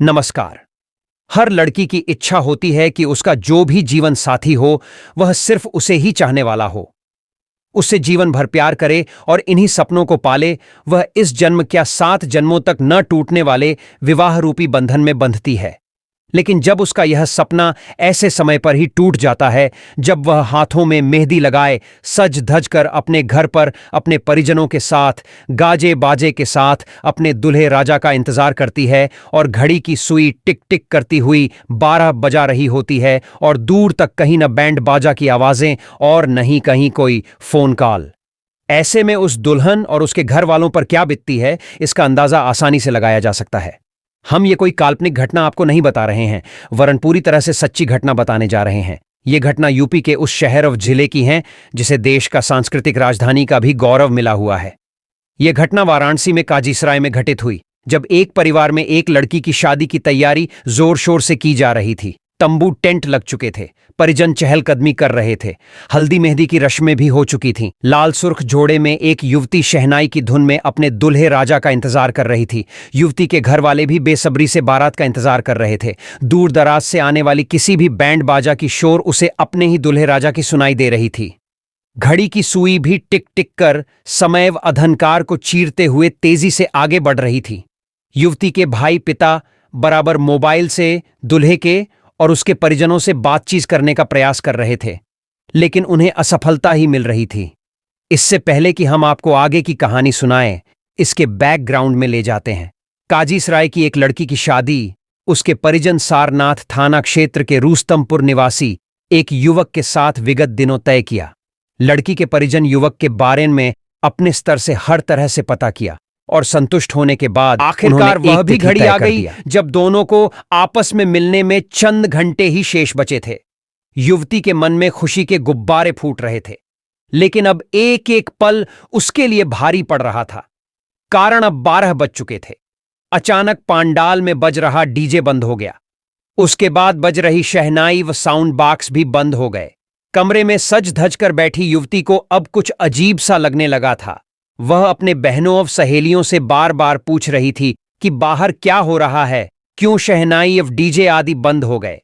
नमस्कार। हर लड़की की इच्छा होती है कि उसका जो भी जीवन साथी हो वह सिर्फ उसे ही चाहने वाला हो, उससे जीवन भर प्यार करे और इन्हीं सपनों को पाले। वह इस जन्म क्या 7 जन्मों तक न टूटने वाले विवाह रूपी बंधन में बंधती है। लेकिन जब उसका यह सपना ऐसे समय पर ही टूट जाता है जब वह हाथों में मेहंदी लगाए सज धज कर अपने घर पर अपने परिजनों के साथ गाजे बाजे के साथ अपने दूल्हे राजा का इंतजार करती है और घड़ी की सुई टिक टिक करती हुई 12 बजा रही होती है और दूर तक कहीं न बैंड बाजा की आवाजें और नहीं कहीं कोई फोन कॉल। ऐसे में उस दुल्हन और उसके घर वालों पर क्या बीतती है, इसका अंदाजा आसानी से लगाया जा सकता है। हम ये कोई काल्पनिक घटना आपको नहीं बता रहे हैं, वरन पूरी तरह से सच्ची घटना बताने जा रहे हैं। ये घटना यूपी के उस शहर और जिले की है जिसे देश का सांस्कृतिक राजधानी का भी गौरव मिला हुआ है। यह घटना वाराणसी में काजीसराय में घटित हुई, जब एक परिवार में एक लड़की की शादी की तैयारी जोर शोर से की जा रही थी। तंबू टेंट लग चुके थे, परिजन चहलकदमी कर रहे थे, हल्दी मेहंदी की रस्में भी हो चुकी थीं। लाल सुर्ख जोड़े में एक युवती शहनाई की धुन में अपने दूल्हे राजा का इंतजार कर रही थी। युवती के घर वाले भी बेसब्री से बारात का इंतजार कर रहे थे। दूर दराज से आने वाली किसी भी बैंड बाजा की शोर उसे अपने ही दूल्हे राजा की सुनाई दे रही थी। घड़ी की सुई भी टिक टिक कर समयव अधनकार को चीरते हुए तेजी से आगे बढ़ रही थी। युवती के भाई पिता बराबर मोबाइल से दूल्हे के और उसके परिजनों से बातचीत करने का प्रयास कर रहे थे, लेकिन उन्हें असफलता ही मिल रही थी। इससे पहले कि हम आपको आगे की कहानी सुनाएं, इसके बैकग्राउंड में ले जाते हैं। काजीसराय की एक लड़की की शादी उसके परिजन सारनाथ थाना क्षेत्र के रूस्तमपुर निवासी एक युवक के साथ विगत दिनों तय किया। लड़की के परिजन युवक के बारे में अपने स्तर से हर तरह से पता किया और संतुष्ट होने के बाद आखिरकार वह भी घड़ी आ गई जब दोनों को आपस में मिलने में चंद घंटे ही शेष बचे थे। युवती के मन में खुशी के गुब्बारे फूट रहे थे, लेकिन अब एक एक पल उसके लिए भारी पड़ रहा था। कारण अब 12 बज चुके थे। अचानक पांडाल में बज रहा डीजे बंद हो गया। उसके बाद बज रही शहनाई व साउंड बॉक्स भी बंद हो गए। कमरे में सज धज कर बैठी युवती को अब कुछ अजीब सा लगने लगा था। वह अपने बहनों और सहेलियों से बार बार पूछ रही थी कि बाहर क्या हो रहा है, क्यों शहनाई और डीजे आदि बंद हो गए।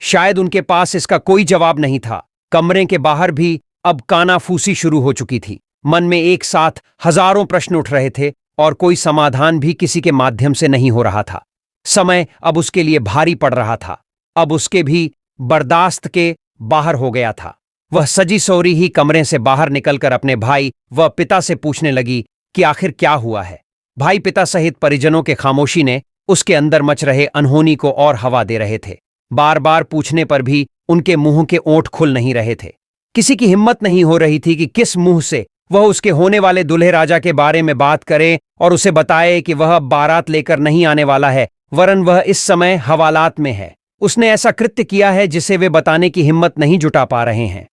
शायद उनके पास इसका कोई जवाब नहीं था। कमरे के बाहर भी अब कानाफूसी शुरू हो चुकी थी। मन में एक साथ हजारों प्रश्न उठ रहे थे और कोई समाधान भी किसी के माध्यम से नहीं हो रहा था। समय अब उसके लिए भारी पड़ रहा था, अब उसके भी बर्दाश्त के बाहर हो गया था। वह सजी सौरी ही कमरे से बाहर निकलकर अपने भाई व पिता से पूछने लगी कि आखिर क्या हुआ है। भाई पिता सहित परिजनों के खामोशी ने उसके अंदर मच रहे अनहोनी को और हवा दे रहे थे। बार बार पूछने पर भी उनके मुंह के ओंठ खुल नहीं रहे थे। किसी की हिम्मत नहीं हो रही थी कि किस मुंह से वह उसके होने वाले दूल्हे राजा के बारे में बात करे और उसे बताए कि वह बारात लेकर नहीं आने वाला है, वरन वह इस समय हवालात में है। उसने ऐसा कृत्य किया है जिसे वे बताने की हिम्मत नहीं जुटा पा रहे हैं।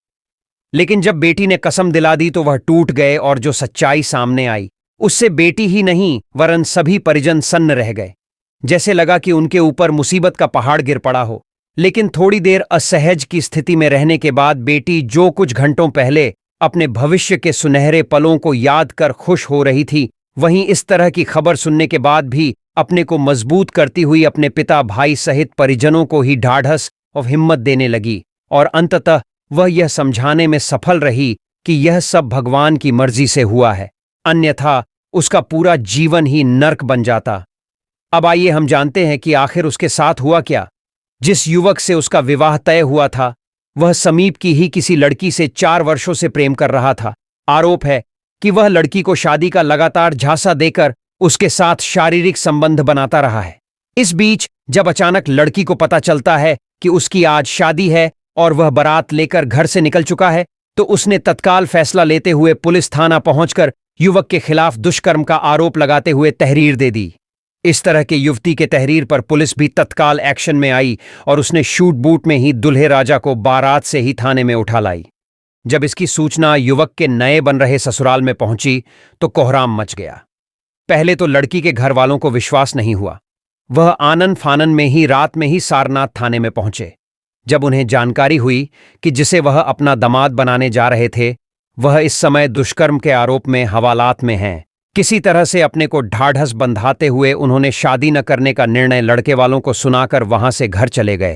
लेकिन जब बेटी ने कसम दिला दी तो वह टूट गए और जो सच्चाई सामने आई उससे बेटी ही नहीं वरन सभी परिजन सन्न रह गए। जैसे लगा कि उनके ऊपर मुसीबत का पहाड़ गिर पड़ा हो। लेकिन थोड़ी देर असहज की स्थिति में रहने के बाद बेटी जो कुछ घंटों पहले अपने भविष्य के सुनहरे पलों को याद कर खुश हो रही थी, वहीं इस तरह की खबर सुनने के बाद भी अपने को मजबूत करती हुई अपने पिता भाई सहित परिजनों को ही ढाढ़स और हिम्मत देने लगी और अंततः वह यह समझाने में सफल रही कि यह सब भगवान की मर्जी से हुआ है, अन्यथा उसका पूरा जीवन ही नर्क बन जाता। अब आइए हम जानते हैं कि आखिर उसके साथ हुआ क्या। जिस युवक से उसका विवाह तय हुआ था वह समीप की ही किसी लड़की से 4 वर्षों से प्रेम कर रहा था। आरोप है कि वह लड़की को शादी का लगातार झांसा देकर उसके साथ शारीरिक संबंध बनाता रहा है। इस बीच जब अचानक लड़की को पता चलता है कि उसकी आज शादी है और वह बारात लेकर घर से निकल चुका है, तो उसने तत्काल फैसला लेते हुए पुलिस थाना पहुंचकर युवक के खिलाफ दुष्कर्म का आरोप लगाते हुए तहरीर दे दी। इस तरह के युवती के तहरीर पर पुलिस भी तत्काल एक्शन में आई और उसने शूट बूट में ही दूल्हे राजा को बारात से ही थाने में उठा लाई। जब इसकी सूचना युवक के नए बन रहे ससुराल में पहुंची तो कोहराम मच गया। पहले तो लड़की के घर वालों को विश्वास नहीं हुआ। वह आनन फानन में ही रात में ही सारनाथ थाने में पहुंचे। जब उन्हें जानकारी हुई कि जिसे वह अपना दामाद बनाने जा रहे थे वह इस समय दुष्कर्म के आरोप में हवालात में हैं, किसी तरह से अपने को ढाढ़स बंधाते हुए उन्होंने शादी न करने का निर्णय लड़के वालों को सुनाकर वहां से घर चले गए।